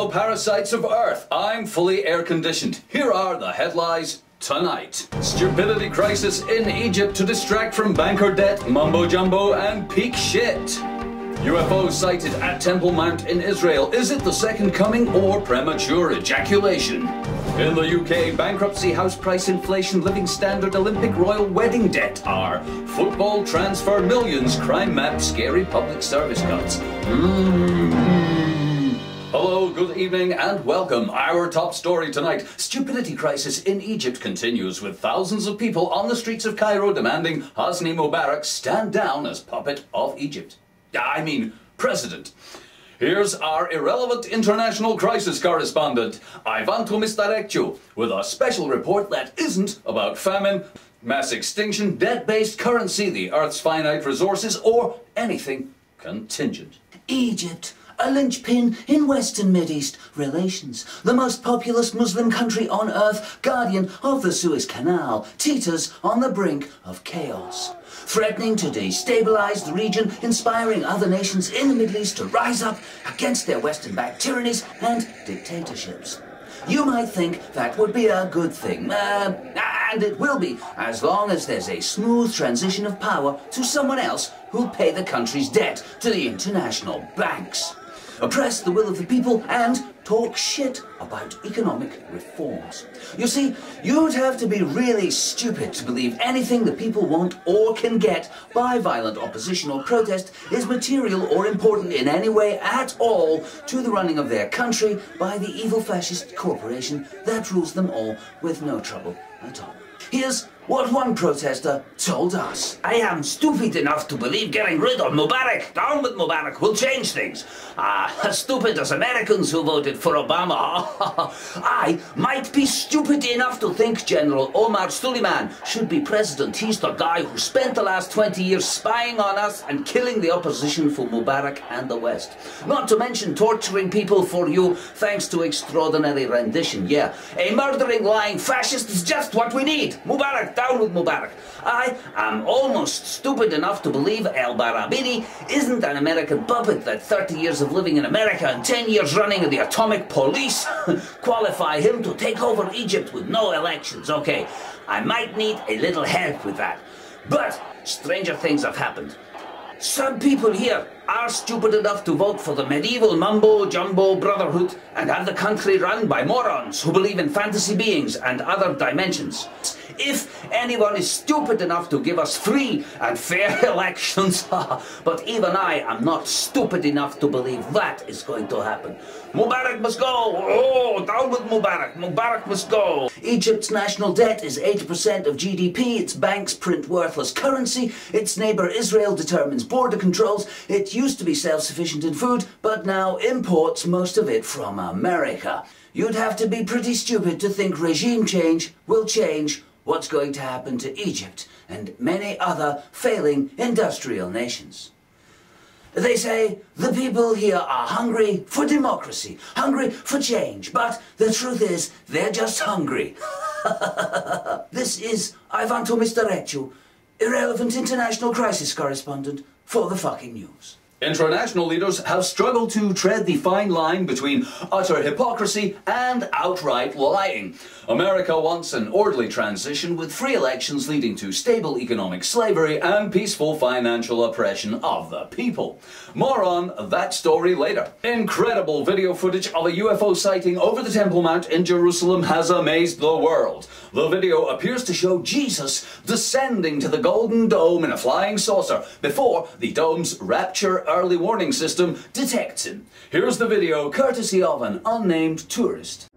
fellow parasites of Earth, I'm fully air-conditioned. Here are the headlines tonight. Stupidity crisis in Egypt to distract from banker debt, mumbo-jumbo and peak shit. UFO sighted at Temple Mount in Israel. Is it the second coming or premature ejaculation? In the UK, bankruptcy, house price inflation, living standard, Olympic royal wedding debt are. Football transfer millions, crime map, scary public service cuts. Hello, good evening and welcome. Our top story tonight. Stupidity crisis in Egypt continues with thousands of people on the streets of Cairo demanding Hosni Mubarak stand down as puppet of Egypt. I mean, president. Here's our irrelevant international crisis correspondent, Ivan Tomistarechchu, with a special report that isn't about famine, mass extinction, debt-based currency, the Earth's finite resources, or anything contingent. Egypt, a linchpin in Western Mideast relations, the most populous Muslim country on Earth, guardian of the Suez Canal, teeters on the brink of chaos. Threatening to destabilize the region, inspiring other nations in the Middle East to rise up against their Western-backed tyrannies and dictatorships. You might think that would be a good thing, and it will be, as long as there's a smooth transition of power to someone else who'll pay the country's debt to the international banks, oppress the will of the people, and talk shit about economic reforms. You see, you'd have to be really stupid to believe anything the people want or can get by violent opposition or protest is material or important in any way at all to the running of their country by the evil fascist corporation that rules them all with no trouble at all. Here's what one protester told us. I am stupid enough to believe getting rid of Mubarak, down with Mubarak, will change things. As stupid as Americans who voted for Obama. I might be stupid enough to think General Omar Suleiman should be president. He's the guy who spent the last 20 years spying on us and killing the opposition for Mubarak and the West. Not to mention torturing people for you thanks to extraordinary rendition. Yeah, a murdering, lying fascist is just what we need. Mubarak, down with Mubarak. I am almost stupid enough to believe El Barabini isn't an American puppet that 30 years of living in America and 10 years running the atomic police qualify him to take over Egypt with no elections. Okay, I might need a little help with that. But stranger things have happened. Some people here are stupid enough to vote for the medieval mumbo-jumbo brotherhood and have the country run by morons who believe in fantasy beings and other dimensions. If anyone is stupid enough to give us free and fair elections, but even I am not stupid enough to believe that is going to happen. Mubarak must go! Oh, down with Mubarak! Mubarak must go! Egypt's national debt is 80% of GDP, its banks print worthless currency, its neighbour Israel determines border controls, it used to be self-sufficient in food, but now imports most of it from America. You'd have to be pretty stupid to think regime change will change what's going to happen to Egypt and many other failing industrial nations. They say the people here are hungry for democracy, hungry for change, but the truth is they're just hungry. This is Ivan Tomistarechchu, irrelevant international crisis correspondent for the fucking news. International leaders have struggled to tread the fine line between utter hypocrisy and outright lying. America wants an orderly transition with free elections leading to stable economic slavery and peaceful financial oppression of the people. More on that story later. Incredible video footage of a UFO sighting over the Temple Mount in Jerusalem has amazed the world. The video appears to show Jesus descending to the Golden Dome in a flying saucer before the dome's rapture early warning system detects him. Here's the video courtesy of an unnamed tourist.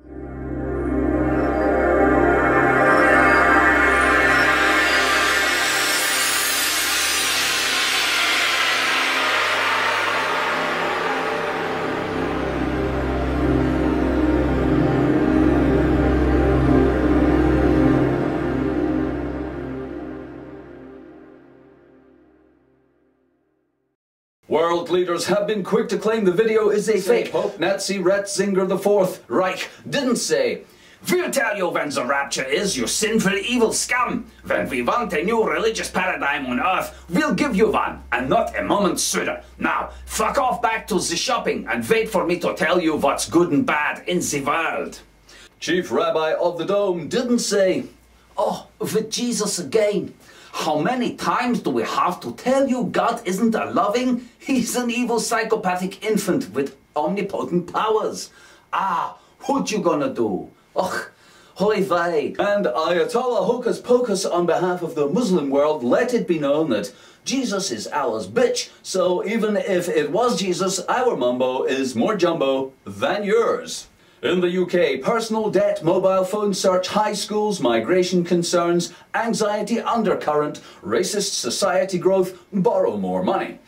World leaders have been quick to claim the video is a fake. Pope Nazi Ratzinger IV Reich didn't say, We'll tell you when the rapture is, you sinful evil scum. When we want a new religious paradigm on earth, we'll give you one, and not a moment sooner. Now, fuck off back to the shopping and wait for me to tell you what's good and bad in the world. Chief Rabbi of the Dome didn't say, Oh, with Jesus again. How many times do we have to tell you God isn't a loving? He's an evil psychopathic infant with omnipotent powers. Ah, what you gonna do? Och, hoy vey. and Ayatollah Hocus Pocus on behalf of the Muslim world let it be known that Jesus is Allah's bitch, so even if it was Jesus, our mumbo is more jumbo than yours. In the UK, personal debt, mobile phone search, high schools, migration concerns, anxiety undercurrent, racist society growth, borrow more money.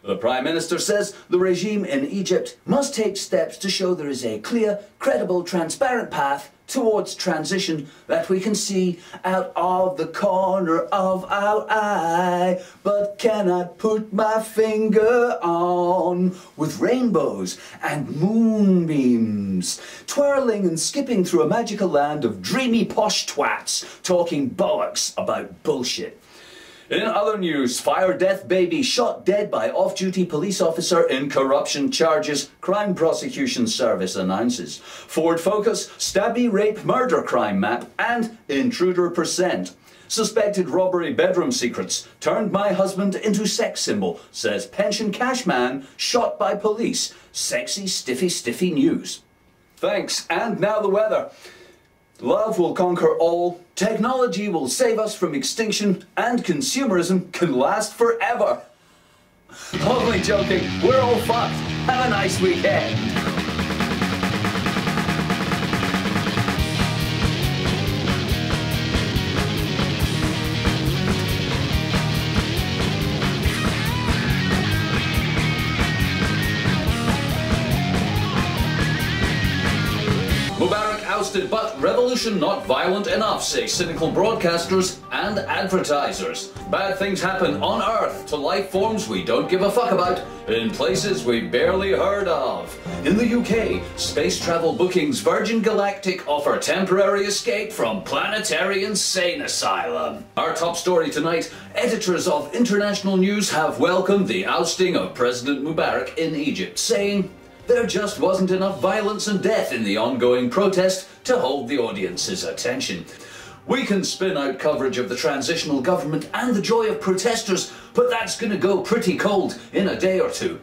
The Prime Minister says the regime in Egypt must take steps to show there is a clear, credible, transparent path towards transition that we can see out of the corner of our eye, but cannot put my finger on, with rainbows and moonbeams, twirling and skipping through a magical land of dreamy posh twats, talking bollocks about bullshit. In other news, fire death baby shot dead by off-duty police officer in corruption charges, Crime Prosecution Service announces. Ford Focus, stabby rape murder crime map, and intruder percent. Suspected robbery bedroom secrets, turned my husband into sex symbol, says pension cash man shot by police. Sexy stiffy news. Thanks, and now the weather. Love will conquer all, technology will save us from extinction, and consumerism can last forever. Only joking, we're all fucked. Have a nice weekend. Mubarak ousted, but revolution not violent enough, say cynical broadcasters and advertisers. Bad things happen on Earth to life forms we don't give a fuck about, in places we barely heard of. In the UK, space travel bookings Virgin Galactic offer temporary escape from planetary insane asylum. Our top story tonight, editors of international news have welcomed the ousting of President Mubarak in Egypt, saying, there just wasn't enough violence and death in the ongoing protest to hold the audience's attention. We can spin out coverage of the transitional government and the joy of protesters, but that's going to go pretty cold in a day or two.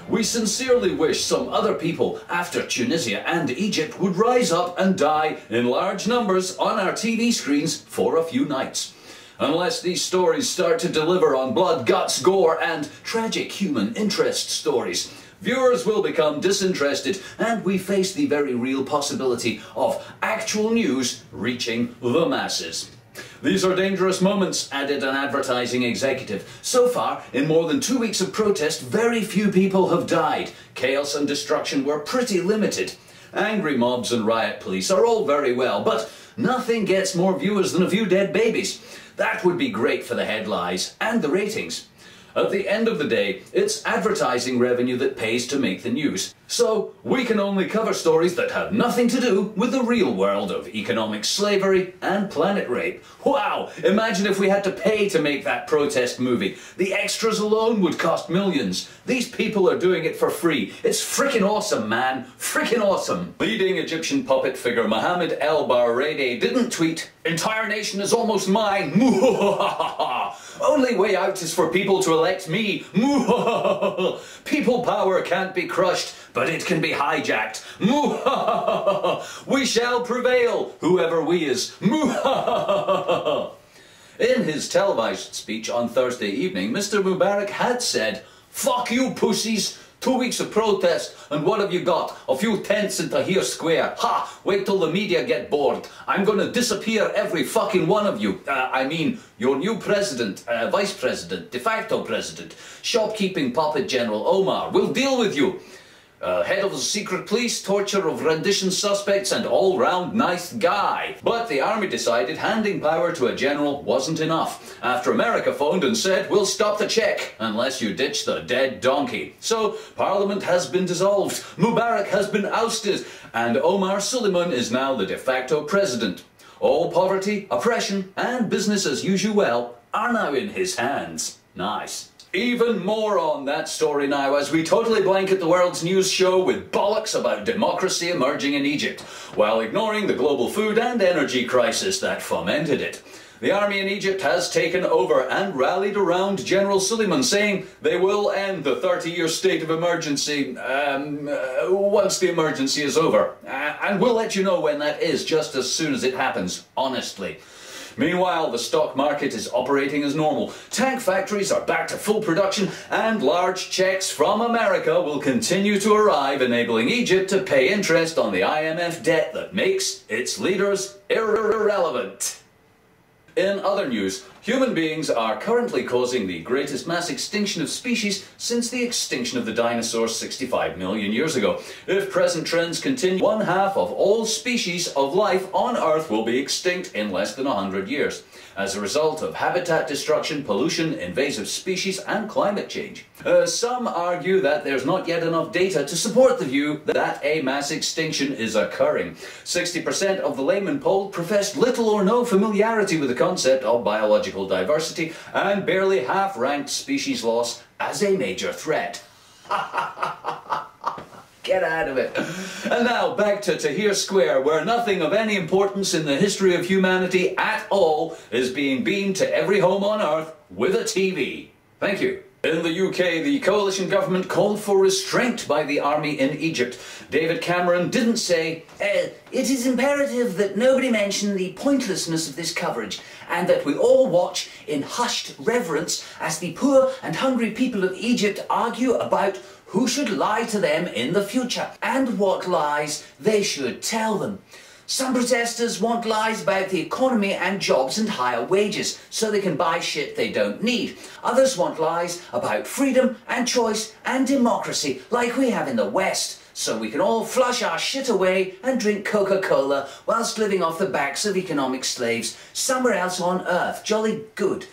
We sincerely wish some other people after Tunisia and Egypt would rise up and die in large numbers on our TV screens for a few nights. Unless these stories start to deliver on blood, guts, gore, and tragic human interest stories, viewers will become disinterested, and we face the very real possibility of actual news reaching the masses. These are dangerous moments, added an advertising executive. So far, in more than 2 weeks of protest, very few people have died. Chaos and destruction were pretty limited. Angry mobs and riot police are all very well, but nothing gets more viewers than a few dead babies. That would be great for the headlines and the ratings. At the end of the day, it's advertising revenue that pays to make the news. So, we can only cover stories that have nothing to do with the real world of economic slavery and planet rape. Wow! Imagine if we had to pay to make that protest movie. The extras alone would cost millions. These people are doing it for free. It's frickin' awesome, man. Frickin' awesome. Leading Egyptian puppet figure Mohammed El Baradei didn't tweet, "Entire nation is almost mine." Only way out is for people to elect me. People power can't be crushed, but it can be hijacked. We shall prevail, whoever we is. In his televised speech on Thursday evening, Mr. Mubarak had said, "Fuck you pussies. 2 weeks of protest, and what have you got? A few tents in Tahrir Square. Ha! Wait till the media get bored. I'm gonna disappear every fucking one of you. I mean, your new president, vice president, de facto president, shopkeeping puppet general Omar. We'll deal with you. Head of the secret police, torture of rendition suspects, and all-round nice guy. But the army decided handing power to a general wasn't enough, after America phoned and said, we'll stop the check unless you ditch the dead donkey. So Parliament has been dissolved, Mubarak has been ousted, and Omar Suleiman is now the de facto president. All poverty, oppression, and business as usual are now in his hands. Nice. Even more on that story now as we totally blanket the world's news show with bollocks about democracy emerging in Egypt, while ignoring the global food and energy crisis that fomented it. The army in Egypt has taken over and rallied around General Suleiman, saying they will end the 30-year state of emergency once the emergency is over. And we'll let you know when that is, just as soon as it happens, honestly. Meanwhile, the stock market is operating as normal. Tank factories are back to full production, and large checks from America will continue to arrive, enabling Egypt to pay interest on the IMF debt that makes its leaders irrelevant. In other news, human beings are currently causing the greatest mass extinction of species since the extinction of the dinosaurs 65 million years ago. If present trends continue, 1/2 of all species of life on Earth will be extinct in less than 100 years, as a result of habitat destruction, pollution, invasive species, and climate change. Some argue that there's not yet enough data to support the view that a mass extinction is occurring. 60% of the laymen polled professed little or no familiarity with the concept of biological diversity, and barely half ranked species loss as a major threat. Get out of it. And now back to Tahrir Square, where nothing of any importance in the history of humanity at all is being beamed to every home on Earth with a TV. Thank you. In the UK, the coalition government called for restraint by the army in Egypt. David Cameron didn't say, It is imperative that nobody mention the pointlessness of this coverage, and that we all watch in hushed reverence as the poor and hungry people of Egypt argue about who should lie to them in the future, and what lies they should tell them. Some protesters want lies about the economy and jobs and higher wages, so they can buy shit they don't need. Others want lies about freedom and choice and democracy, like we have in the West, so we can all flush our shit away and drink Coca-Cola whilst living off the backs of economic slaves somewhere else on Earth. Jolly good.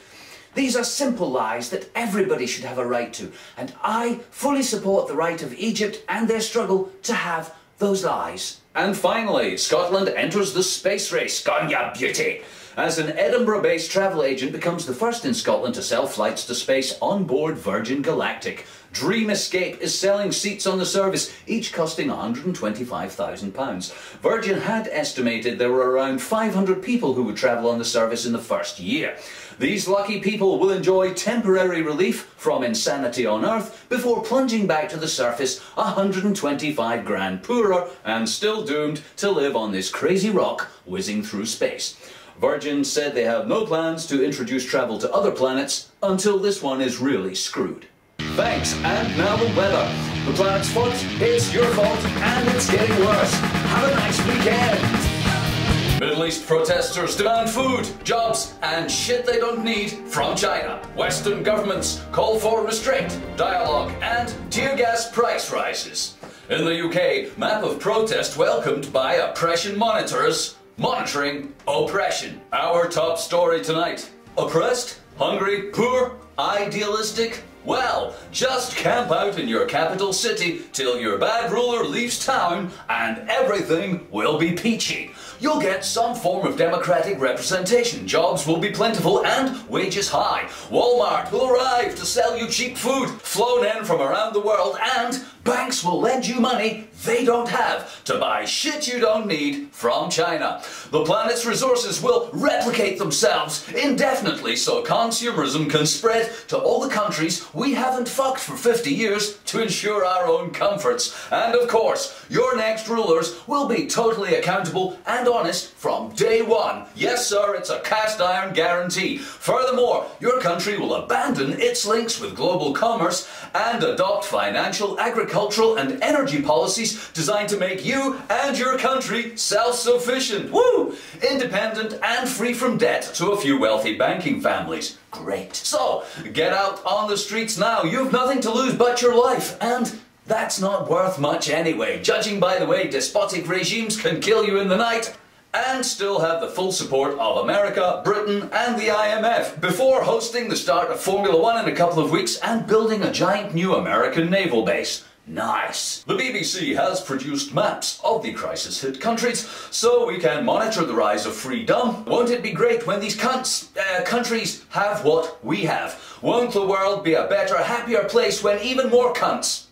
These are simple lies that everybody should have a right to, and I fully support the right of Egypt and their struggle to have those lies. And finally, Scotland enters the space race. Gone ya beauty! As an Edinburgh-based travel agent becomes the first in Scotland to sell flights to space on board Virgin Galactic. Dream Escape is selling seats on the service, each costing £125,000. Virgin had estimated there were around 500 people who would travel on the service in the first year. These lucky people will enjoy temporary relief from insanity on Earth before plunging back to the surface 125 grand poorer and still doomed to live on this crazy rock whizzing through space. Virgin said they have no plans to introduce travel to other planets until this one is really screwed. Thanks, and now the weather. The planet's fault, it's your fault, and it's getting worse. Have a nice weekend! Middle East protesters demand food, jobs, and shit they don't need from China. Western governments call for restraint, dialogue, and tear gas price rises. In the UK, map of protest welcomed by oppression monitors, monitoring oppression. Our top story tonight. Oppressed? Hungry? Poor? Idealistic? Well, just camp out in your capital city till your bad ruler leaves town and everything will be peachy. You'll get some form of democratic representation, jobs will be plentiful and wages high. Walmart will arrive to sell you cheap food flown in from around the world, and banks will lend you money they don't have to buy shit you don't need from China. The planet's resources will replicate themselves indefinitely so consumerism can spread to all the countries we haven't fucked for 50 years to ensure our own comforts. And of course, your next rulers will be totally accountable and honest from day one. Yes sir, it's a cast iron guarantee. Furthermore, your country will abandon its links with global commerce and adopt financial, agricultural and energy policies designed to make you and your country self-sufficient. Woo! Independent and free from debt to a few wealthy banking families. Great. So, get out on the streets now. You've nothing to lose but your life and That's not worth much anyway, judging by the way despotic regimes can kill you in the night and still have the full support of America, Britain and the IMF before hosting the start of Formula One in a couple of weeks and building a giant new American naval base. Nice. The BBC has produced maps of the crisis-hit countries so we can monitor the rise of freedom. Won't it be great when these countries have what we have? Won't the world be a better, happier place when even more countries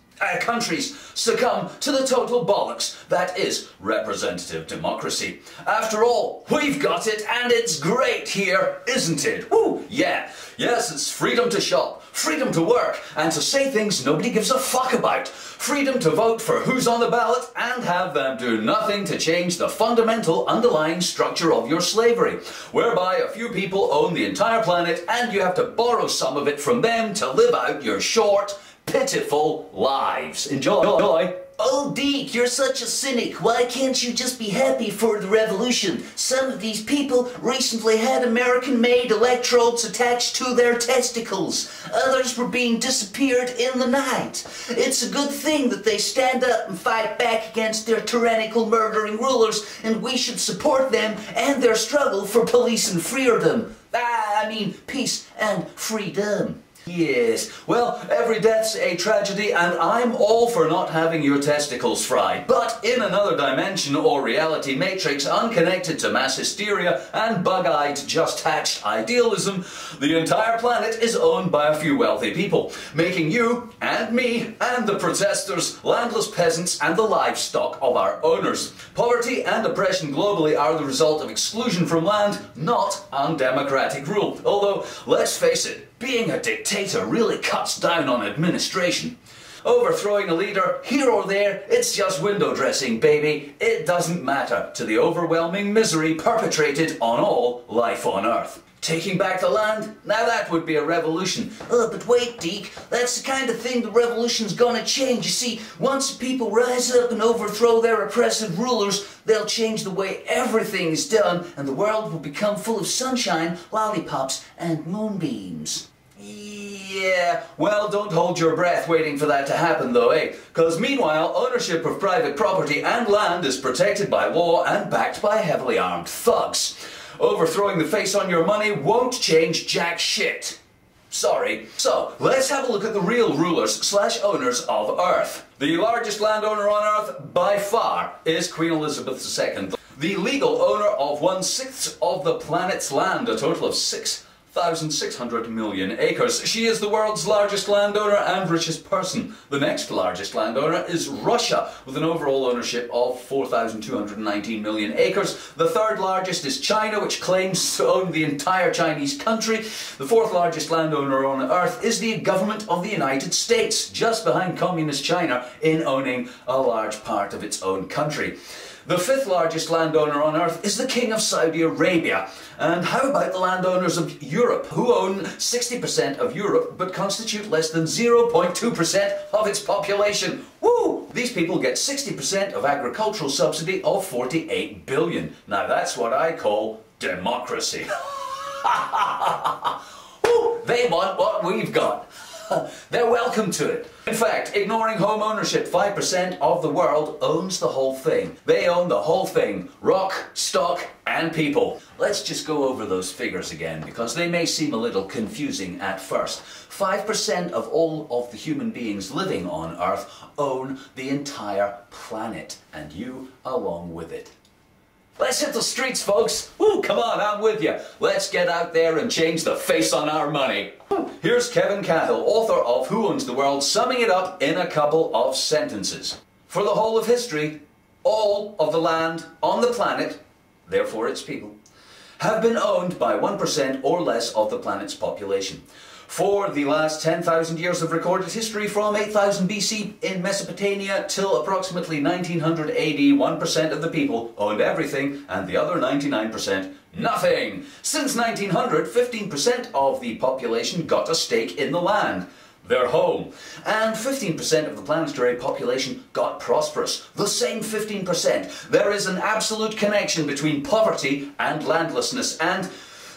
succumb to the total bollocks that is representative democracy? After all, we've got it and it's great here, isn't it? Woo, yeah. Yes, it's freedom to shop, freedom to work, and to say things nobody gives a fuck about. Freedom to vote for who's on the ballot and have them do nothing to change the fundamental underlying structure of your slavery, whereby a few people own the entire planet and you have to borrow some of it from them to live out your short, pitiful lives. Enjoy. Oh, Deke, you're such a cynic. Why can't you just be happy for the revolution? Some of these people recently had American-made electrodes attached to their testicles. Others were being disappeared in the night. It's a good thing that they stand up and fight back against their tyrannical, murdering rulers, and we should support them and their struggle for police and freedom. Peace and freedom. Yes, well, every death's a tragedy and I'm all for not having your testicles fried. But in another dimension or reality matrix unconnected to mass hysteria and bug-eyed, just-hatched idealism, the entire planet is owned by a few wealthy people, making you and me and the protesters landless peasants and the livestock of our owners. Poverty and oppression globally are the result of exclusion from land, not undemocratic rule. Although, let's face it, being a dictator really cuts down on administration. Overthrowing a leader here or there, it's just window dressing, baby. It doesn't matter to the overwhelming misery perpetrated on all life on Earth. Taking back the land? Now that would be a revolution. But wait, Deke, that's the kind of thing the revolution's gonna change. You see, once people rise up and overthrow their oppressive rulers, they'll change the way everything's done, and the world will become full of sunshine, lollipops, and moonbeams. Yeah, well, don't hold your breath waiting for that to happen though, eh? Because meanwhile, ownership of private property and land is protected by law and backed by heavily armed thugs. Overthrowing the face on your money won't change jack shit. Sorry. So, let's have a look at the real rulers/owners of Earth. The largest landowner on Earth, by far, is Queen Elizabeth II. The legal owner of 1/6 of the planet's land, a total of 6,600 million acres. She is the world's largest landowner and richest person. The next largest landowner is Russia, with an overall ownership of 4,219 million acres. The third largest is China, which claims to own the entire Chinese country. The fourth largest landowner on Earth is the government of the United States, just behind communist China in owning a large part of its own country. The fifth largest landowner on Earth is the King of Saudi Arabia. And how about the landowners of Europe, who own 60% of Europe but constitute less than 0.2% of its population? Woo! These people get 60% of agricultural subsidy of 48 billion. Now that's what I call democracy. Woo! They want what we've got. They're welcome to it. In fact, ignoring home ownership, 5% of the world owns the whole thing. They own the whole thing. Rock, stock, and people. Let's just go over those figures again, because they may seem a little confusing at first. 5% of all of the human beings living on Earth own the entire planet, and you along with it. Let's hit the streets, folks. Woo, come on, I'm with you. Let's get out there and change the face on our money. Here's Kevin Cahill, author of Who Owns the World, summing it up in a couple of sentences. For the whole of history, all of the land on the planet, therefore its people, have been owned by 1% or less of the planet's population. For the last 10,000 years of recorded history, from 8000 BC in Mesopotamia till approximately 1900 AD, 1% of the people owned everything and the other 99% nothing. Since 1900, 15% of the population got a stake in the land, their home, and 15% of the planetary population got prosperous. The same 15%. There is an absolute connection between poverty and landlessness, and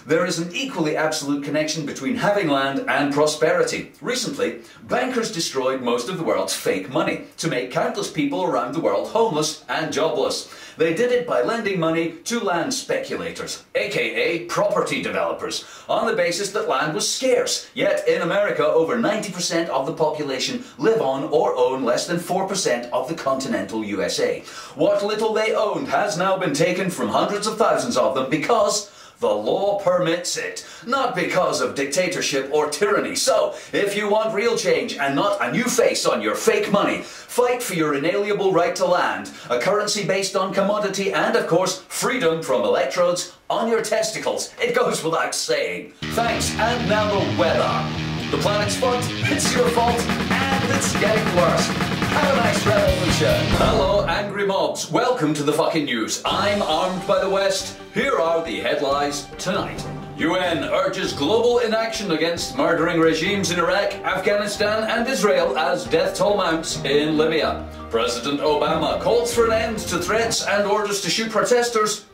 There is an equally absolute connection between having land and prosperity. Recently, bankers destroyed most of the world's fake money to make countless people around the world homeless and jobless. They did it by lending money to land speculators, aka property developers, on the basis that land was scarce. Yet in America, over 90% of the population live on or own less than 4% of the continental USA. What little they owned has now been taken from hundreds of thousands of them because the law permits it, not because of dictatorship or tyranny. So, if you want real change and not a new face on your fake money, fight for your inalienable right to land, a currency based on commodity, and of course, freedom from electrodes on your testicles. It goes without saying. Thanks, and now the weather. The planet's fucked, it's your fault, and it's getting worse. Have a nice revolution. Hello, angry mobs. Welcome to the fucking news. I'm armed by the West. Here are the headlines tonight. UN urges global inaction against murdering regimes in Iraq, Afghanistan and Israel as death toll mounts in Libya. President Obama calls for an end to threats and orders to shoot protesters,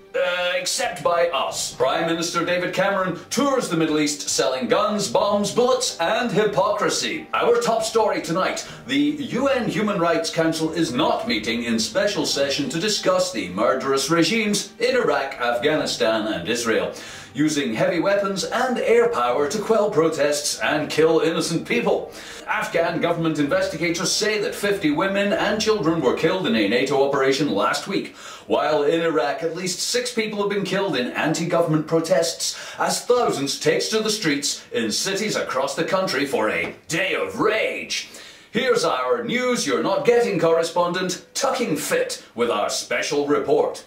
except by us. Prime Minister David Cameron tours the Middle East selling guns, bombs, bullets and hypocrisy. Our top story tonight. The UN Human Rights Council is not meeting in special session to discuss the murderous regimes in Iraq, Afghanistan and Israel, using heavy weapons and air power to quell protests and kill innocent people. Afghan government investigators say that 50 women and children were killed in a NATO operation last week, while in Iraq at least 6 people have been killed in anti-government protests as thousands take to the streets in cities across the country for a day of rage. Here's our News You're Not Getting correspondent, Tucking Fit, with our special report.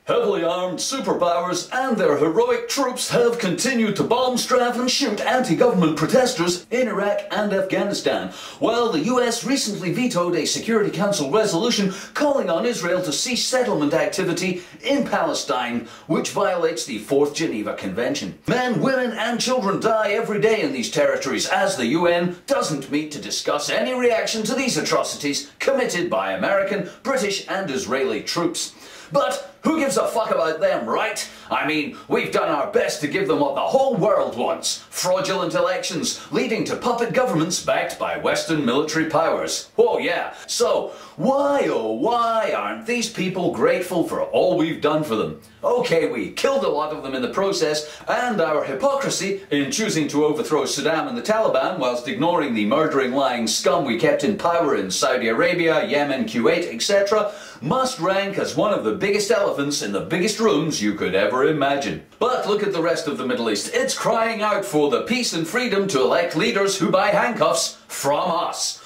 Heavily armed superpowers and their heroic troops have continued to bomb, strafe and shoot anti-government protesters in Iraq and Afghanistan, while the US recently vetoed a Security Council resolution calling on Israel to cease settlement activity in Palestine, which violates the 4th Geneva Convention. Men, women and children die every day in these territories as the UN doesn't meet to discuss any reaction to these atrocities committed by American, British and Israeli troops. But who gives a fuck about them, right? I mean, we've done our best to give them what the whole world wants. Fraudulent elections leading to puppet governments backed by Western military powers. Oh yeah, so why oh why aren't these people grateful for all we've done for them? Okay, we killed a lot of them in the process, and our hypocrisy in choosing to overthrow Saddam and the Taliban whilst ignoring the murdering, lying scum we kept in power in Saudi Arabia, Yemen, Kuwait, etc. must rank as one of the biggest elephants in the biggest rooms you could ever imagine. But look at the rest of the Middle East. It's crying out for the peace and freedom to elect leaders who buy handcuffs from us.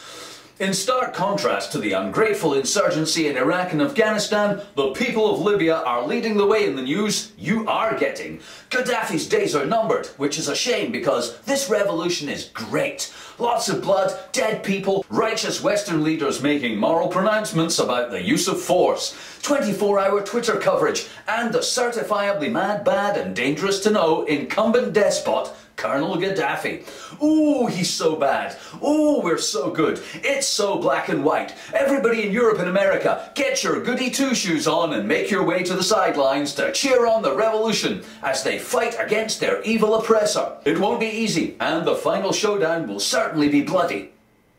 In stark contrast to the ungrateful insurgency in Iraq and Afghanistan, the people of Libya are leading the way in the news you are getting. Gaddafi's days are numbered, which is a shame because this revolution is great. Lots of blood, dead people, righteous Western leaders making moral pronouncements about the use of force, 24-hour Twitter coverage, and the certifiably mad, bad and dangerous to know incumbent despot, Colonel Gaddafi. Ooh, he's so bad. Ooh, we're so good. It's so black and white. Everybody in Europe and America, get your goody two-shoes on and make your way to the sidelines to cheer on the revolution as they fight against their evil oppressor. It won't be easy, and the final showdown will certainly be bloody.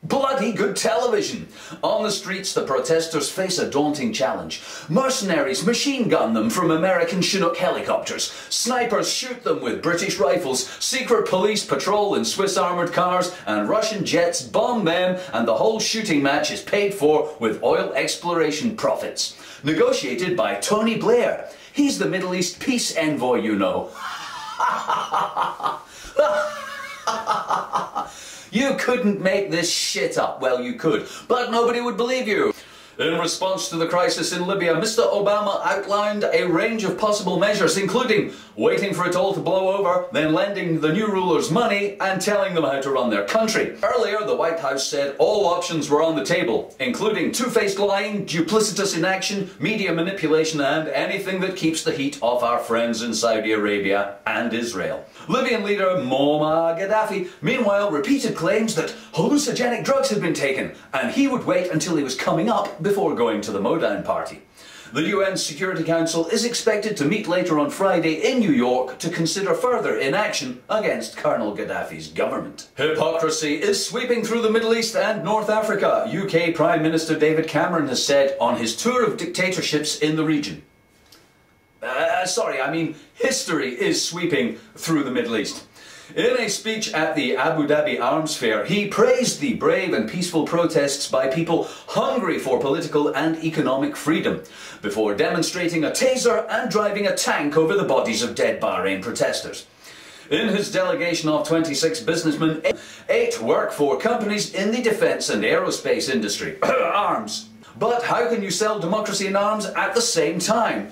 Bloody good television. On the streets, the protesters face a daunting challenge. Mercenaries machine gun them from American Chinook helicopters. Snipers shoot them with British rifles. Secret police patrol in Swiss armoured cars, and Russian jets bomb them, and the whole shooting match is paid for with oil exploration profits. Negotiated by Tony Blair. He's the Middle East peace envoy, you know. You couldn't make this shit up. Well, you could, but nobody would believe you. In response to the crisis in Libya, Mr. Obama outlined a range of possible measures, including waiting for it all to blow over, then lending the new rulers money and telling them how to run their country. Earlier, the White House said all options were on the table, including two-faced lying, duplicitous inaction, media manipulation, and anything that keeps the heat off our friends in Saudi Arabia and Israel. Libyan leader Muammar Gaddafi, meanwhile, repeated claims that hallucinogenic drugs had been taken, and he would wait until he was coming up before going to the Modown party. The UN Security Council is expected to meet later on Friday in New York to consider further inaction against Colonel Gaddafi's government. Hypocrisy is sweeping through the Middle East and North Africa, UK Prime Minister David Cameron has said on his tour of dictatorships in the region. History is sweeping through the Middle East. In a speech at the Abu Dhabi Arms Fair, he praised the brave and peaceful protests by people hungry for political and economic freedom, before demonstrating a taser and driving a tank over the bodies of dead Bahrain protesters. In his delegation of 26 businessmen, 8 work for companies in the defence and aerospace industry. Arms. But how can you sell democracy and arms at the same time?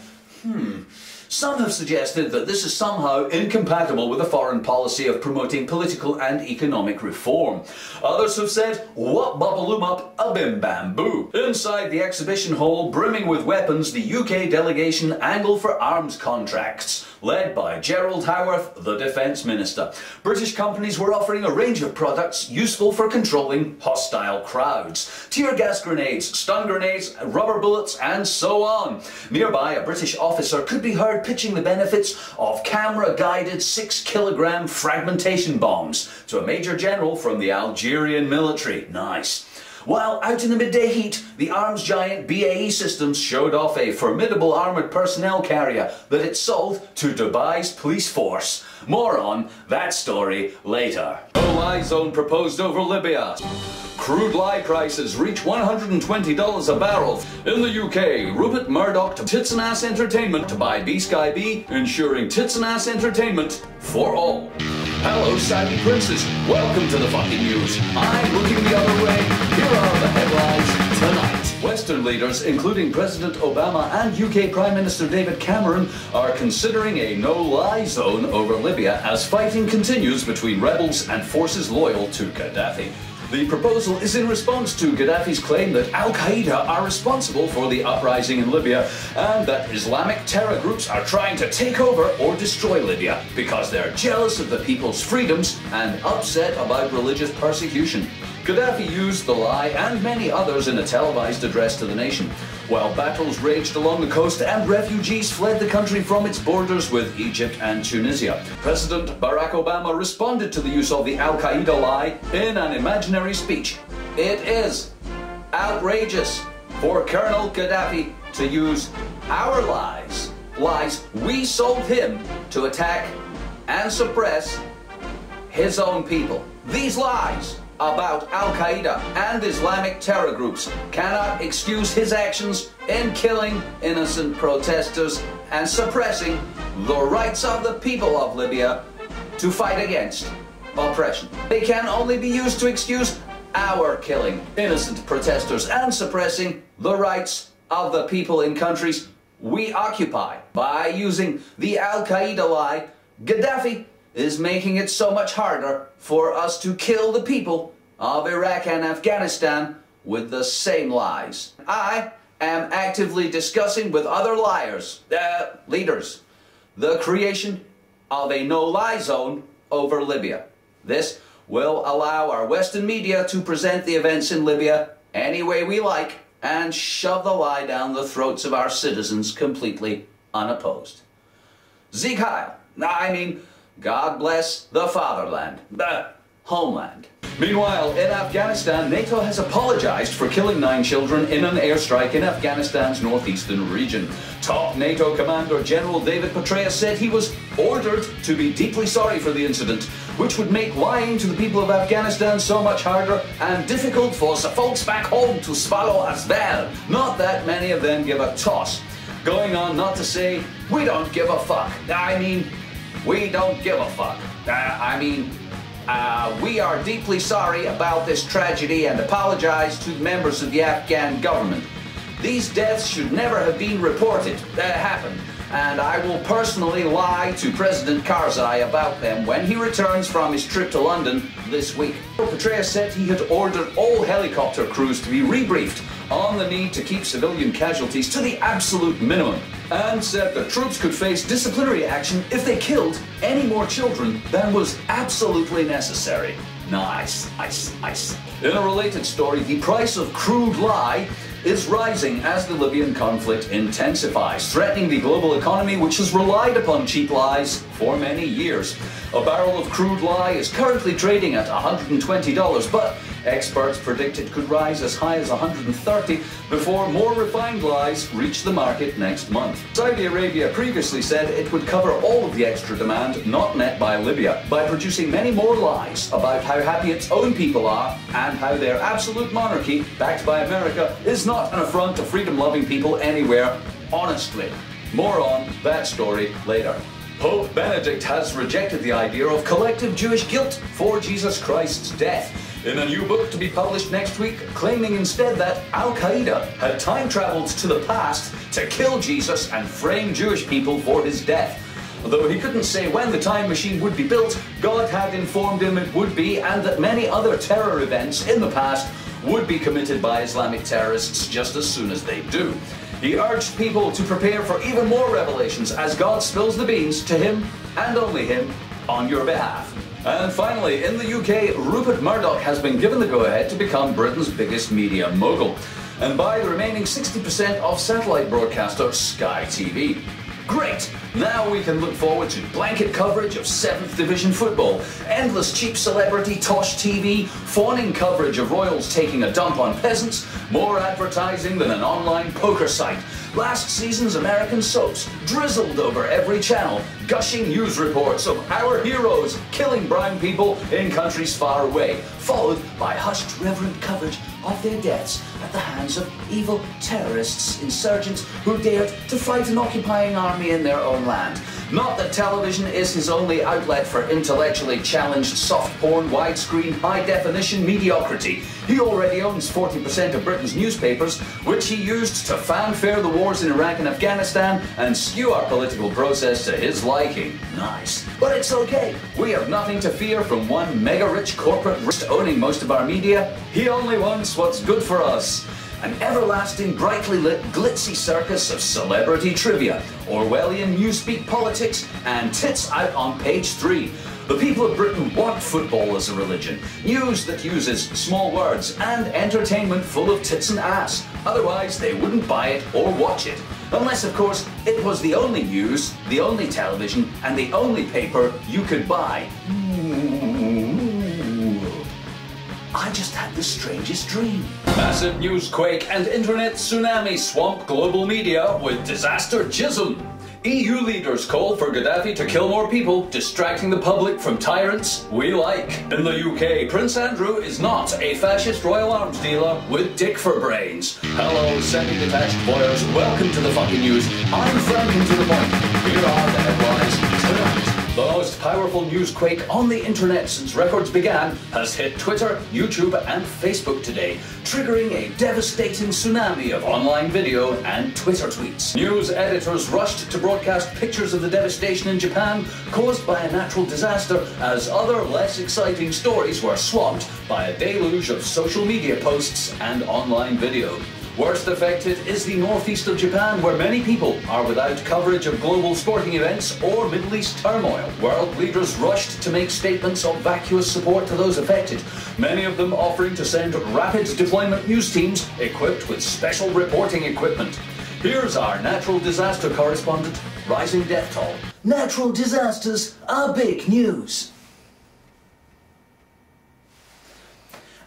Some have suggested that this is somehow incompatible with a foreign policy of promoting political and economic reform. Others have said, what bubaloom up a bim bam boo. Inside the exhibition hall, brimming with weapons, the UK delegation angle for arms contracts, led by Gerald Howarth, the Defence Minister. British companies were offering a range of products useful for controlling hostile crowds. Tear gas grenades, stun grenades, rubber bullets, and so on. Nearby, a British officer could be heard pitching the benefits of camera-guided 6-kilogram fragmentation bombs to a Major General from the Algerian military. Nice. While out in the midday heat, the arms giant BAE Systems showed off a formidable armoured personnel carrier that it sold to Dubai's police force. More on that story later. No-lie zone proposed over Libya. Crude lie prices reach $120 a barrel. In the UK, Rupert Murdoch to Tits and Ass Entertainment to buy B-Sky B, ensuring tits and ass entertainment for all. Hello, Saudi princes. Welcome to the fucking news. I'm looking the other way. Here are the headlines tonight. Western leaders, including President Obama and UK Prime Minister David Cameron, are considering a no-lie zone over Libya as fighting continues between rebels and forces loyal to Gaddafi. The proposal is in response to Gaddafi's claim that Al-Qaeda are responsible for the uprising in Libya and that Islamic terror groups are trying to take over or destroy Libya because they're jealous of the people's freedoms and upset about religious persecution. Gaddafi used the lie and many others in a televised address to the nation, while battles raged along the coast and refugees fled the country from its borders with Egypt and Tunisia. President Barack Obama responded to the use of the Al-Qaeda lie in an imaginary speech. It is outrageous for Colonel Gaddafi to use our lies we sold him to attack and suppress his own people. These lies about Al-Qaeda and Islamic terror groups cannot excuse his actions in killing innocent protesters and suppressing the rights of the people of Libya to fight against oppression. They can only be used to excuse our killing innocent protesters and suppressing the rights of the people in countries we occupy. By using the Al-Qaeda lie, Gaddafi is making it so much harder for us to kill the people of Iraq and Afghanistan with the same lies. I am actively discussing with other leaders, the creation of a no-lie zone over Libya. This will allow our Western media to present the events in Libya any way we like and shove the lie down the throats of our citizens completely unopposed. Sieg Heil. God bless the fatherland, the homeland. Meanwhile, in Afghanistan, NATO has apologized for killing 9 children in an airstrike in Afghanistan's northeastern region. Top NATO Commander General David Petraeus said he was ordered to be deeply sorry for the incident, which would make lying to the people of Afghanistan so much harder and difficult for the folks back home to swallow as well. Not that many of them give a toss. Going on not to say, we don't give a fuck. We don't give a fuck. We are deeply sorry about this tragedy and apologize to members of the Afghan government. These deaths should never have been reported. That happened. And I will personally lie to President Karzai about them when he returns from his trip to London this week. Petraeus said he had ordered all helicopter crews to be rebriefed on the need to keep civilian casualties to the absolute minimum, and said the troops could face disciplinary action if they killed any more children than was absolutely necessary. Nice. In a related story, the price of crude lie is rising as the Libyan conflict intensifies, threatening the global economy which has relied upon cheap lies for many years. A barrel of crude lye is currently trading at $120, but experts predict it could rise as high as $130 before more refined lies reach the market next month. Saudi Arabia previously said it would cover all of the extra demand not met by Libya by producing many more lies about how happy its own people are and how their absolute monarchy, backed by America, is not an affront to freedom-loving people anywhere, honestly. More on that story later. Pope Benedict has rejected the idea of collective Jewish guilt for Jesus Christ's death in a new book to be published next week, claiming instead that Al-Qaeda had time-traveled to the past to kill Jesus and frame Jewish people for his death. Though he couldn't say when the time machine would be built, God had informed him it would be, and that many other terror events in the past would be committed by Islamic terrorists just as soon as they do. He urged people to prepare for even more revelations as God spills the beans to him and only him on your behalf. And finally, in the UK, Rupert Murdoch has been given the go-ahead to become Britain's biggest media mogul, and buy the remaining 60% of satellite broadcaster Sky TV. Great! Now we can look forward to blanket coverage of 7th Division football, endless cheap celebrity Tosh TV, fawning coverage of royals taking a dump on peasants, more advertising than an online poker site, last season's American soaps drizzled over every channel, gushing news reports of our heroes killing brown people in countries far away, followed by hushed reverent coverage of their deaths at the hands of evil terrorists, insurgents who dared to fight an occupying army in their own land. Not that television is his only outlet for intellectually challenged soft porn, widescreen, high-definition mediocrity. He already owns 40% of Britain's newspapers, which he used to fanfare the wars in Iraq and Afghanistan and skew our political process to his liking. Nice. But it's okay. We have nothing to fear from one mega-rich corporate owning most of our media. He only wants what's good for us. An everlasting, brightly lit, glitzy circus of celebrity trivia, Orwellian newspeak politics, and tits out on page 3. The people of Britain want football as a religion, news that uses small words, and entertainment full of tits and ass. Otherwise, they wouldn't buy it or watch it. Unless, of course, it was the only news, the only television, and the only paper you could buy. I just had the strangest dream. Massive newsquake and internet tsunami swamp global media with disaster jism. EU leaders call for Gaddafi to kill more people, distracting the public from tyrants we like. In the UK, Prince Andrew is not a fascist royal arms dealer with dick for brains. Hello, semi-detached voyeurs. Welcome to the fucking news. I'm frank and to the point. Here are the headlines tonight. The most powerful newsquake on the internet since records began has hit Twitter, YouTube, and Facebook today, triggering a devastating tsunami of online video and Twitter tweets. News editors rushed to broadcast pictures of the devastation in Japan caused by a natural disaster, as other, less exciting stories were swamped by a deluge of social media posts and online video. Worst affected is the northeast of Japan, where many people are without coverage of global sporting events or Middle East turmoil. World leaders rushed to make statements of vacuous support to those affected, many of them offering to send rapid deployment news teams equipped with special reporting equipment. Here's our natural disaster correspondent, rising death toll. Natural disasters are big news.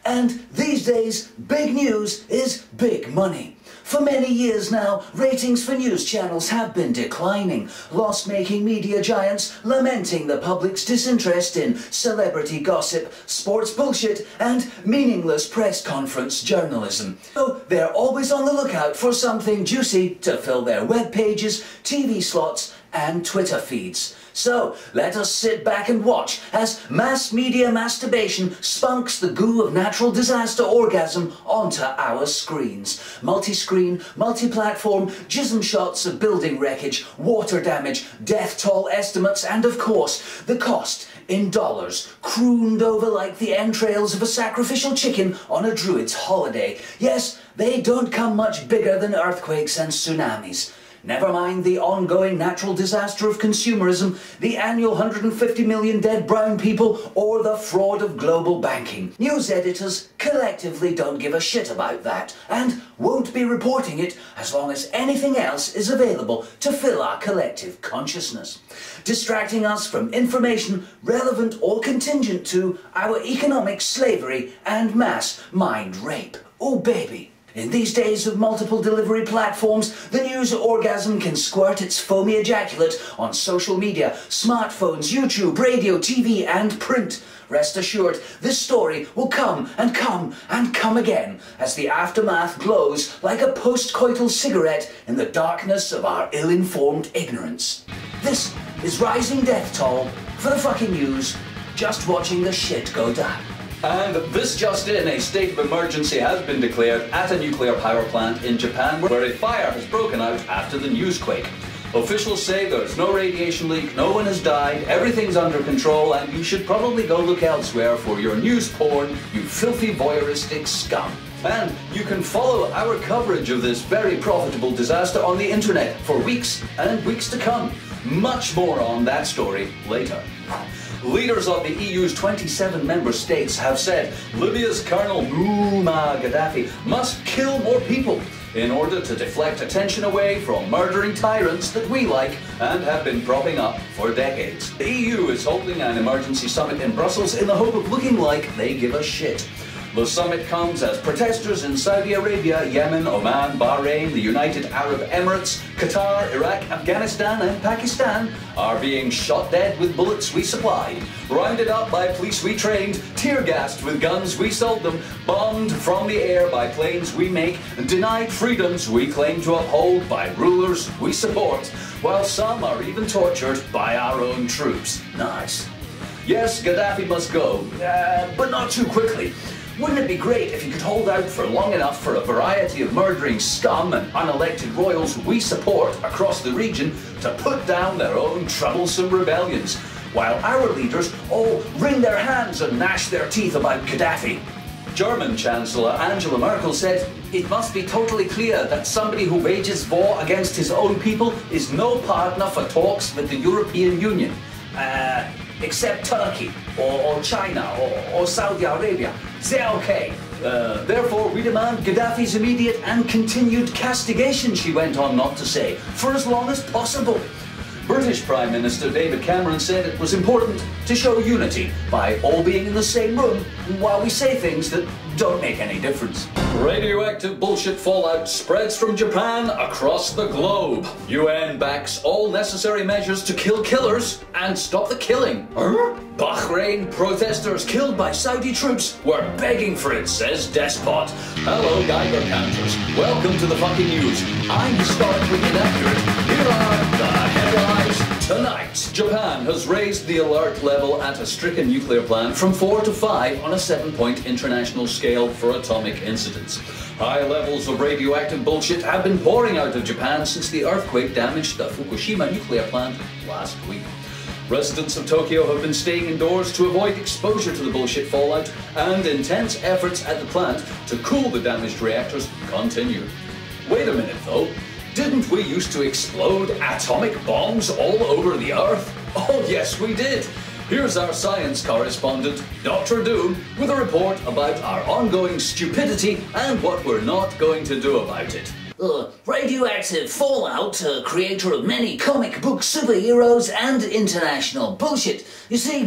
And these days, big news is big money. For many years now, ratings for news channels have been declining, loss-making media giants lamenting the public's disinterest in celebrity gossip, sports bullshit, and meaningless press conference journalism. So they're always on the lookout for something juicy to fill their web pages, TV slots, and Twitter feeds. So, let us sit back and watch as mass media masturbation spunks the goo of natural disaster orgasm onto our screens. Multi-screen, multi-platform, jism shots of building wreckage, water damage, death toll estimates, and of course, the cost in dollars, crooned over like the entrails of a sacrificial chicken on a druid's holiday. Yes, they don't come much bigger than earthquakes and tsunamis. Never mind the ongoing natural disaster of consumerism, the annual 150 million dead brown people, or the fraud of global banking. News editors collectively don't give a shit about that, and won't be reporting it as long as anything else is available to fill our collective consciousness, distracting us from information relevant or contingent to our economic slavery and mass mind rape. Oh baby. In these days of multiple delivery platforms, the news orgasm can squirt its foamy ejaculate on social media, smartphones, YouTube, radio, TV and print. Rest assured, this story will come and come and come again as the aftermath glows like a post-coital cigarette in the darkness of our ill-informed ignorance. This is Rising Death Toll for the fucking news, just watching the shit go down. And this just in, a state of emergency has been declared at a nuclear power plant in Japan where a fire has broken out after the newsquake. Officials say there's no radiation leak, no one has died, everything's under control, and you should probably go look elsewhere for your news porn, you filthy voyeuristic scum. And you can follow our coverage of this very profitable disaster on the internet for weeks and weeks to come. Much more on that story later. Leaders of the EU's 27 member states have said Libya's Colonel Muammar Gaddafi must kill more people in order to deflect attention away from murdering tyrants that we like and have been propping up for decades. The EU is holding an emergency summit in Brussels in the hope of looking like they give a shit. The summit comes as protesters in Saudi Arabia, Yemen, Oman, Bahrain, the United Arab Emirates, Qatar, Iraq, Afghanistan and Pakistan are being shot dead with bullets we supplied, rounded up by police we trained, tear-gassed with guns we sold them, bombed from the air by planes we make, and denied freedoms we claim to uphold by rulers we support, while some are even tortured by our own troops. Nice. Yes, Gaddafi must go, but not too quickly. Wouldn't it be great if he could hold out for long enough for a variety of murdering scum and unelected royals we support across the region to put down their own troublesome rebellions, while our leaders all wring their hands and gnash their teeth about Gaddafi? German Chancellor Angela Merkel said, "It must be totally clear that somebody who wages war against his own people is no partner for talks with the European Union. Except Turkey, or China, or Saudi Arabia. They're okay. Therefore, we demand Gaddafi's immediate and continued castigation," she went on not to say, "for as long as possible." British Prime Minister David Cameron said it was important to show unity by all being in the same room while we say things that don't make any difference. Radioactive bullshit fallout spreads from Japan across the globe. UN backs all necessary measures to kill killers and stop the killing. Bahrain protesters killed by Saudi troops were begging for it, says despot. Hello, Geiger counters. Welcome to the fucking news. I'm historically inaccurate. Here are the headlines tonight. Japan has raised the alert level at a stricken nuclear plant from 4 to 5 on a 7-point international scale for atomic incidents. High levels of radioactive bullshit have been pouring out of Japan since the earthquake damaged the Fukushima nuclear plant last week. Residents of Tokyo have been staying indoors to avoid exposure to the bullshit fallout, and intense efforts at the plant to cool the damaged reactors continue. Wait a minute though, didn't we used to explode atomic bombs all over the Earth? Oh yes we did! Here's our science correspondent, Dr. Doom, with a report about our ongoing stupidity and what we're not going to do about it. Radioactive fallout, creator of many comic book superheroes and international bullshit. You see,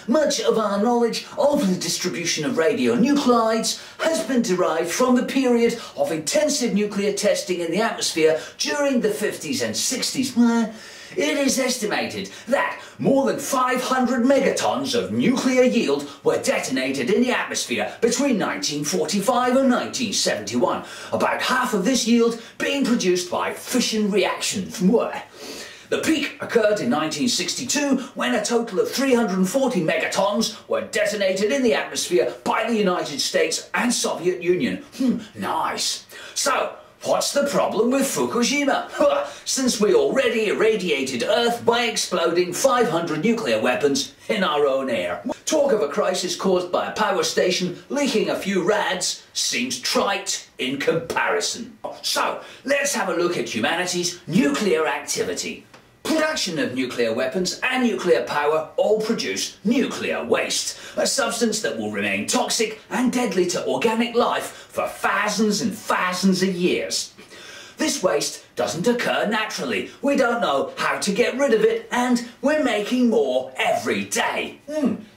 much of our knowledge of the distribution of radionuclides has been derived from the period of intensive nuclear testing in the atmosphere during the 50s and 60s. It is estimated that more than 500 megatons of nuclear yield were detonated in the atmosphere between 1945 and 1971, about half of this yield being produced by fission reactions. The peak occurred in 1962 when a total of 340 megatons were detonated in the atmosphere by the United States and Soviet Union. Nice. So, What's the problem with Fukushima? Since we already irradiated Earth by exploding 500 nuclear weapons in our own air. Talk of a crisis caused by a power station leaking a few rads seems trite in comparison. So, let's have a look at humanity's nuclear activity. Production of nuclear weapons and nuclear power all produce nuclear waste, a substance that will remain toxic and deadly to organic life for thousands and thousands of years. This waste doesn't occur naturally. We don't know how to get rid of it, and we're making more every day.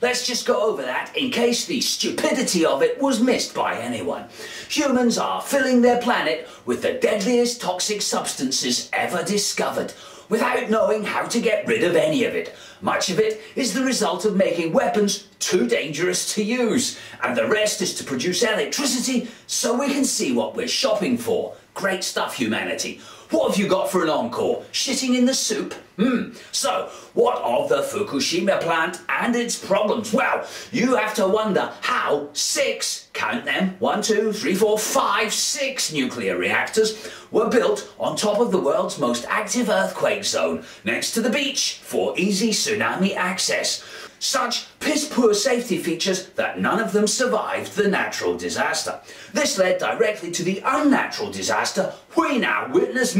Let's just go over that in case the stupidity of it was missed by anyone. Humans are filling their planet with the deadliest toxic substances ever discovered, without knowing how to get rid of any of it. Much of it is the result of making weapons too dangerous to use, and the rest is to produce electricity so we can see what we're shopping for. Great stuff, humanity. What have you got for an encore? Shitting in the soup? So, what of the Fukushima plant and its problems? Well, you have to wonder how 6, count them, 1, 2, 3, 4, 5, 6 nuclear reactors were built on top of the world's most active earthquake zone, next to the beach for easy tsunami access. Such piss-poor safety features that none of them survived the natural disaster. This led directly to the unnatural disaster we now witness.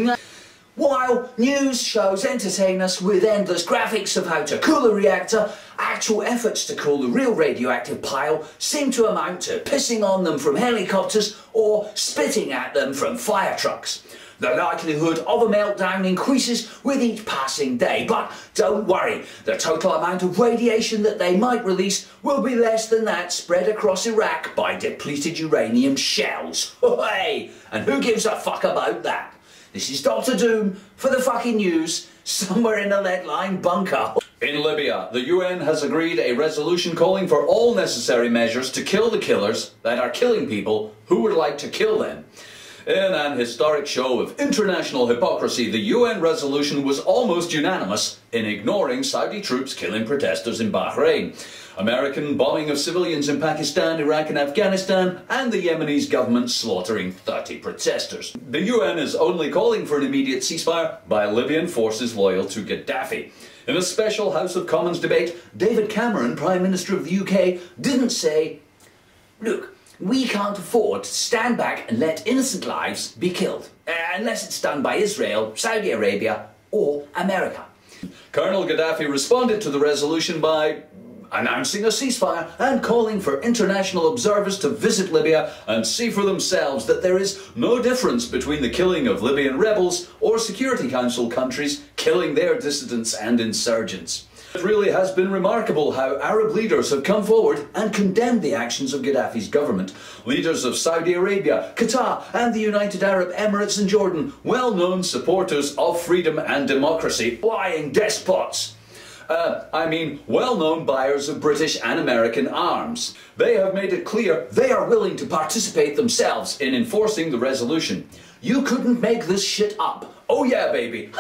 While news shows entertain us with endless graphics of how to cool a reactor, actual efforts to cool the real radioactive pile seem to amount to pissing on them from helicopters or spitting at them from fire trucks. The likelihood of a meltdown increases with each passing day, but don't worry, the total amount of radiation that they might release will be less than that spread across Iraq by depleted uranium shells. Hey, and who gives a fuck about that? This is Dr. Doom for the fucking news, somewhere in a lead-lined bunker. In Libya, the UN has agreed a resolution calling for all necessary measures to kill the killers that are killing people who would like to kill them. In an historic show of international hypocrisy, the UN resolution was almost unanimous in ignoring Saudi troops killing protesters in Bahrain, American bombing of civilians in Pakistan, Iraq and Afghanistan, and the Yemenis government slaughtering 30 protesters. The UN is only calling for an immediate ceasefire by Libyan forces loyal to Gaddafi. In a special House of Commons debate, David Cameron, Prime Minister of the UK, didn't say, "Look, we can't afford to stand back and let innocent lives be killed, unless it's done by Israel, Saudi Arabia or America." Colonel Gaddafi responded to the resolution by announcing a ceasefire and calling for international observers to visit Libya and see for themselves that there is no difference between the killing of Libyan rebels or Security Council countries killing their dissidents and insurgents. It really has been remarkable how Arab leaders have come forward and condemned the actions of Gaddafi's government. Leaders of Saudi Arabia, Qatar and the United Arab Emirates and Jordan, well-known supporters of freedom and democracy, lying despots. Well-known buyers of British and American arms. They have made it clear they are willing to participate themselves in enforcing the resolution. You couldn't make this shit up. Oh yeah, baby.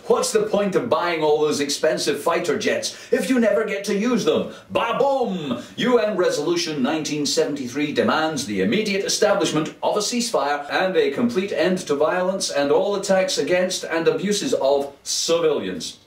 What's the point of buying all those expensive fighter jets if you never get to use them? Ba-boom! UN Resolution 1973 demands the immediate establishment of a ceasefire and a complete end to violence and all attacks against and abuses of civilians.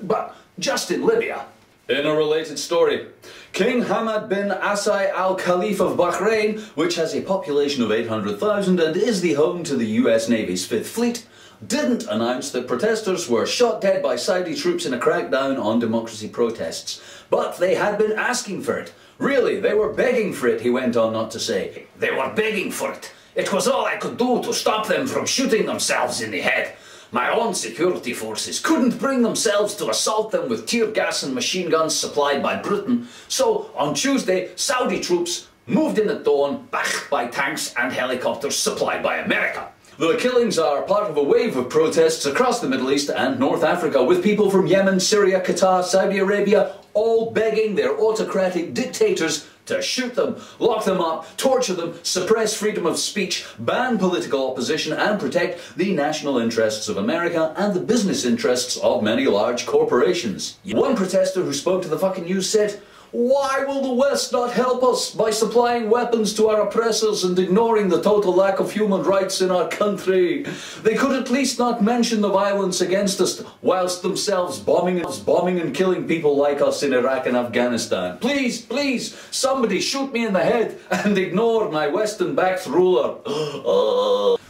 But just in Libya. In a related story, King Hamad bin Asai Al Khalif of Bahrain, which has a population of 800,000 and is the home to the US Navy's 5th Fleet, didn't announce that protesters were shot dead by Saudi troops in a crackdown on democracy protests. But they had been asking for it. Really, they were begging for it, he went on not to say. They were begging for it. It was all I could do to stop them from shooting themselves in the head. My own security forces couldn't bring themselves to assault them with tear gas and machine guns supplied by Britain, so on Tuesday, Saudi troops moved in at dawn, backed by tanks and helicopters supplied by America. The killings are part of a wave of protests across the Middle East and North Africa, with people from Yemen, Syria, Qatar, Saudi Arabia, all begging their autocratic dictators to shoot them, lock them up, torture them, suppress freedom of speech, ban political opposition and protect the national interests of America and the business interests of many large corporations. One protester who spoke to the fucking news said, Why will the West not help us by supplying weapons to our oppressors and ignoring the total lack of human rights in our country? They could at least not mention the violence against us whilst themselves bombing and killing people like us in Iraq and Afghanistan. Please, please, somebody shoot me in the head and ignore my Western-backed ruler.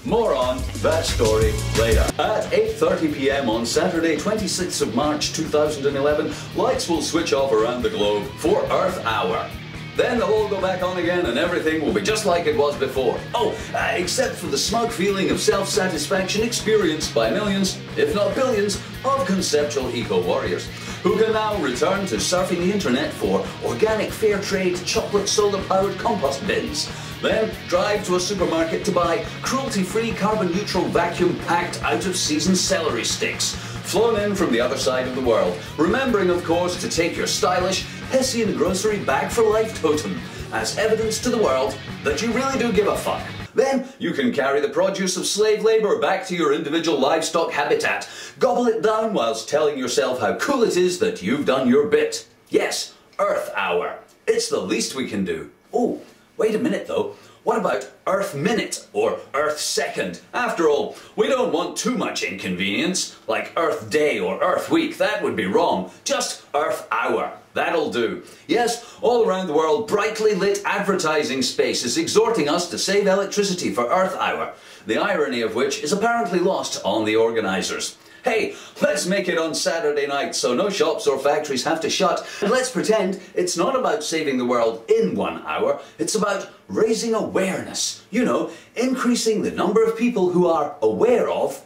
More on that story later. At 8:30 p.m. on Saturday, 26th of March 2011, lights will switch off around the globe for Earth Hour. Then they'll all go back on again and everything will be just like it was before. Except for the smug feeling of self-satisfaction experienced by millions, if not billions, of conceptual eco-warriors who can now return to surfing the internet for organic, fair trade, chocolate soda-powered compost bins. Then drive to a supermarket to buy cruelty-free, carbon-neutral, vacuum-packed, out-of-season celery sticks, flown in from the other side of the world, remembering, of course, to take your stylish Hessian grocery bag-for-life totem as evidence to the world that you really do give a fuck. Then you can carry the produce of slave labour back to your individual livestock habitat, gobble it down whilst telling yourself how cool it is that you've done your bit. Yes, Earth Hour. It's the least we can do. Oh, wait a minute though. What about Earth Minute or Earth Second? After all, we don't want too much inconvenience, like Earth Day or Earth Week. That would be wrong. Just Earth Hour. That'll do. Yes, all around the world, brightly lit advertising spaces exhorting us to save electricity for Earth Hour, the irony of which is apparently lost on the organisers. Hey, let's make it on Saturday night so no shops or factories have to shut. And let's pretend it's not about saving the world in 1 hour, it's about raising awareness. You know, increasing the number of people who are aware of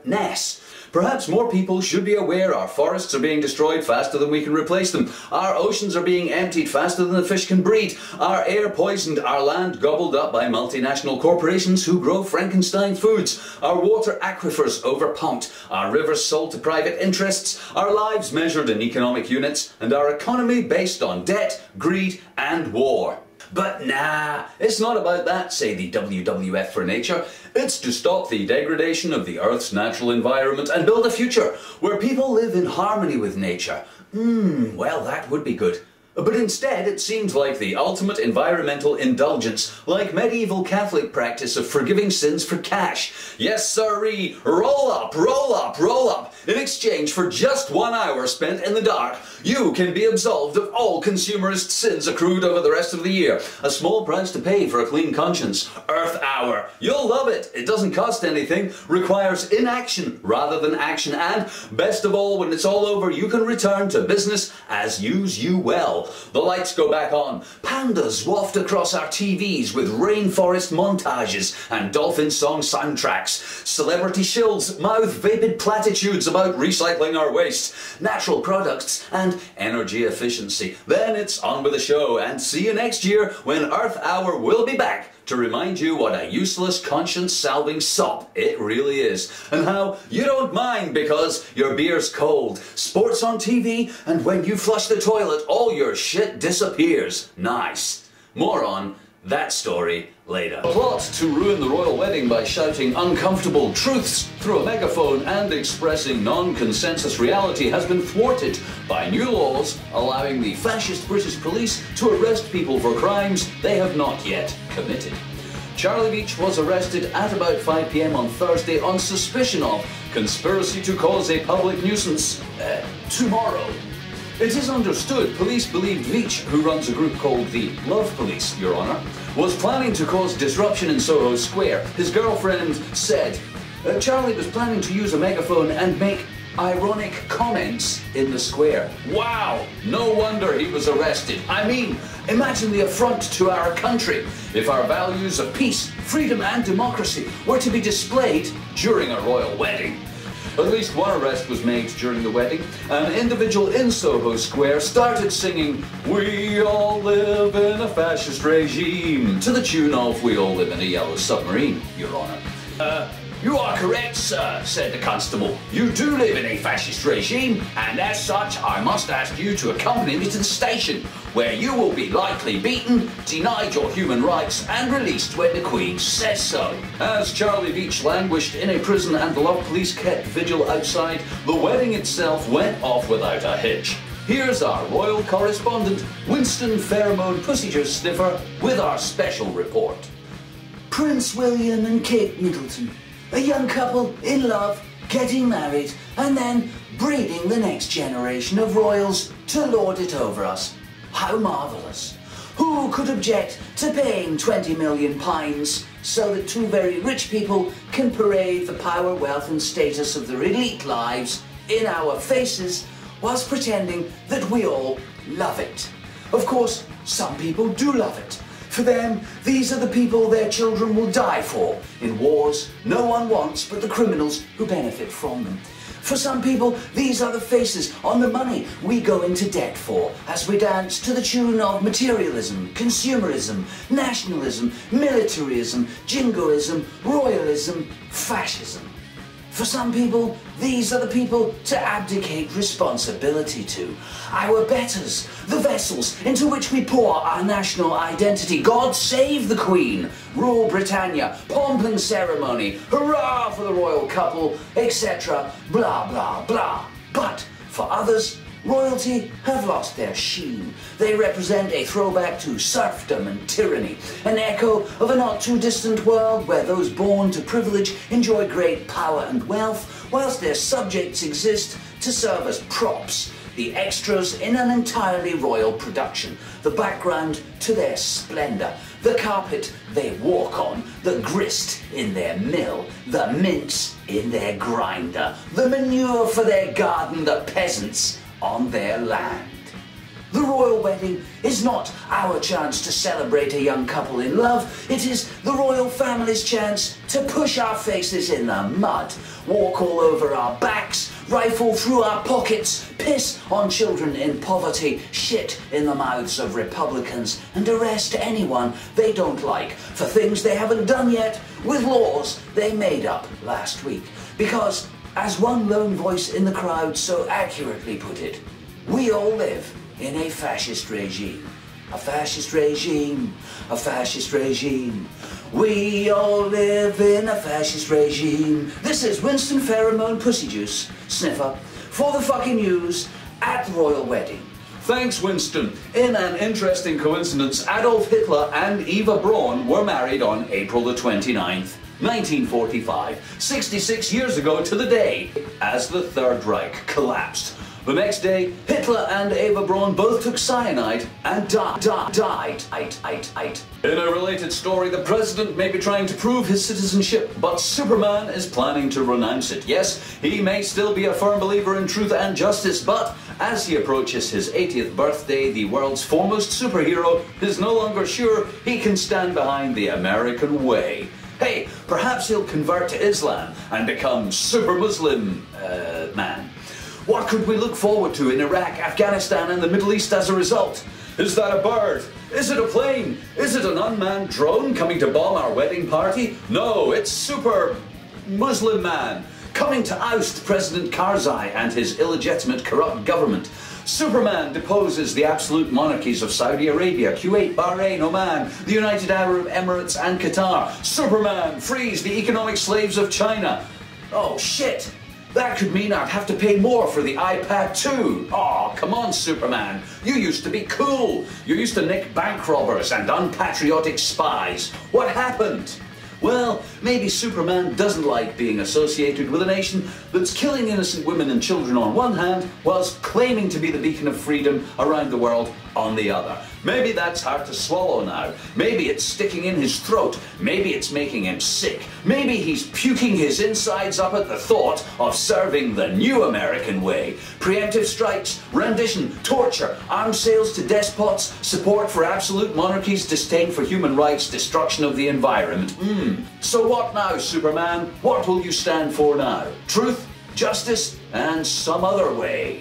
ness. Perhaps more people should be aware our forests are being destroyed faster than we can replace them. Our oceans are being emptied faster than the fish can breathe. Our air poisoned, our land gobbled up by multinational corporations who grow Frankenstein foods. Our water aquifers overpumped. Our rivers sold to private interests. Our lives measured in economic units. And our economy based on debt, greed and war. But nah, it's not about that, say the WWF for Nature. It's to stop the degradation of the Earth's natural environment and build a future where people live in harmony with nature. Well, that would be good. But instead, it seems like the ultimate environmental indulgence, like medieval Catholic practice of forgiving sins for cash. Yes, sirree, roll up, roll up, roll up. In exchange for just 1 hour spent in the dark, you can be absolved of all consumerist sins accrued over the rest of the year. A small price to pay for a clean conscience. Earth Hour. You'll love it. It doesn't cost anything, requires inaction rather than action, and best of all, when it's all over, you can return to business as use you well. The lights go back on. Pandas waft across our TVs with rainforest montages and dolphin song soundtracks. Celebrity shills mouth vapid platitudes about recycling our waste, natural products and energy efficiency. Then it's on with the show, and see you next year when Earth Hour will be back to remind you what a useless, conscience-salving sop it really is, and how you don't mind because your beer's cold, sports on TV, and when you flush the toilet, all your shit disappears. Nice. More on that story later. A plot to ruin the royal wedding by shouting uncomfortable truths through a megaphone and expressing non-consensus reality has been thwarted by new laws allowing the fascist British police to arrest people for crimes they have not yet committed. Charlie Beach was arrested at about 5 p.m. on Thursday on suspicion of conspiracy to cause a public nuisance tomorrow. It is understood police believed Veach, who runs a group called the Love Police, Your Honour, was planning to cause disruption in Soho Square. His girlfriend said Charlie was planning to use a megaphone and make ironic comments in the square. Wow! No wonder he was arrested. I mean, imagine the affront to our country if our values of peace, freedom and democracy were to be displayed during a royal wedding. At least one arrest was made during the wedding. An individual in Soho Square started singing "We all live in a fascist regime" to the tune of "We all live in a yellow submarine, Your Honour." You are correct, sir, said the constable. You do live in a fascist regime, and as such, I must ask you to accompany me to the station, where you will be likely beaten, denied your human rights, and released when the Queen says so. As Charlie Beach languished in a prison and the Love Police kept vigil outside, the wedding itself went off without a hitch. here's our royal correspondent, Winston Pheromone Pussyjuice Sniffer, with our special report. Prince William and Kate Middleton, a young couple in love, getting married, and then breeding the next generation of royals to lord it over us. How marvellous! Who could object to paying 20 million pounds so that two very rich people can parade the power, wealth and status of their elite lives in our faces whilst pretending that we all love it? Of course, some people do love it. For them, these are the people their children will die for in wars no one wants but the criminals who benefit from them. For some people, these are the faces on the money we go into debt for as we dance to the tune of materialism, consumerism, nationalism, militarism, jingoism, royalism, fascism. For some people, these are the people to abdicate responsibility to. Our betters, the vessels into which we pour our national identity. God save the Queen, rule Britannia, pomp and ceremony, hurrah for the royal couple, etc. Blah, blah, blah. But for others, royalty have lost their sheen. They represent a throwback to serfdom and tyranny, an echo of a not too distant world where those born to privilege enjoy great power and wealth, whilst their subjects exist to serve as props, the extras in an entirely royal production, the background to their splendour, the carpet they walk on, the grist in their mill, the mince in their grinder, the manure for their garden, the peasants on their land. The royal wedding is not our chance to celebrate a young couple in love. It is the royal family's chance to push our faces in the mud, walk all over our backs, rifle through our pockets, piss on children in poverty, shit in the mouths of Republicans, and arrest anyone they don't like for things they haven't done yet with laws they made up last week. Because, as one lone voice in the crowd so accurately put it, we all live in a fascist regime. A fascist regime, a fascist regime. We all live in a fascist regime. This is Winston Pheromone Pussyjuice Sniffer for the FKN Newz at the royal wedding. Thanks, Winston. In an interesting coincidence, Adolf Hitler and Eva Braun were married on April the 29th. 1945, 66 years ago to the day, as the Third Reich collapsed. The next day, Hitler and Eva Braun both took cyanide and died. In a related story, the president may be trying to prove his citizenship, but Superman is planning to renounce it. Yes, he may still be a firm believer in truth and justice, but as he approaches his 80th birthday, the world's foremost superhero is no longer sure he can stand behind the American way. Hey, perhaps he'll convert to Islam and become super Muslim man. What could we look forward to in Iraq, Afghanistan and the Middle East as a result? Is that a bird? Is it a plane? Is it an unmanned drone coming to bomb our wedding party? No, it's super Muslim man coming to oust President Karzai and his illegitimate corrupt government. Superman deposes the absolute monarchies of Saudi Arabia, Kuwait, Bahrain, Oman, the United Arab Emirates and Qatar. Superman frees the economic slaves of China. Oh shit! That could mean I'd have to pay more for the iPad too. Oh, come on, Superman. You used to be cool. You used to nick bank robbers and unpatriotic spies. What happened? Well, maybe Superman doesn't like being associated with a nation that's killing innocent women and children on one hand, whilst claiming to be the beacon of freedom around the world on the other. Maybe that's hard to swallow now. Maybe it's sticking in his throat. Maybe it's making him sick. Maybe he's puking his insides up at the thought of serving the new American way. Preemptive strikes, rendition, torture, arms sales to despots, support for absolute monarchies, disdain for human rights, destruction of the environment. So what now, Superman? What will you stand for now? Truth, justice, and some other way?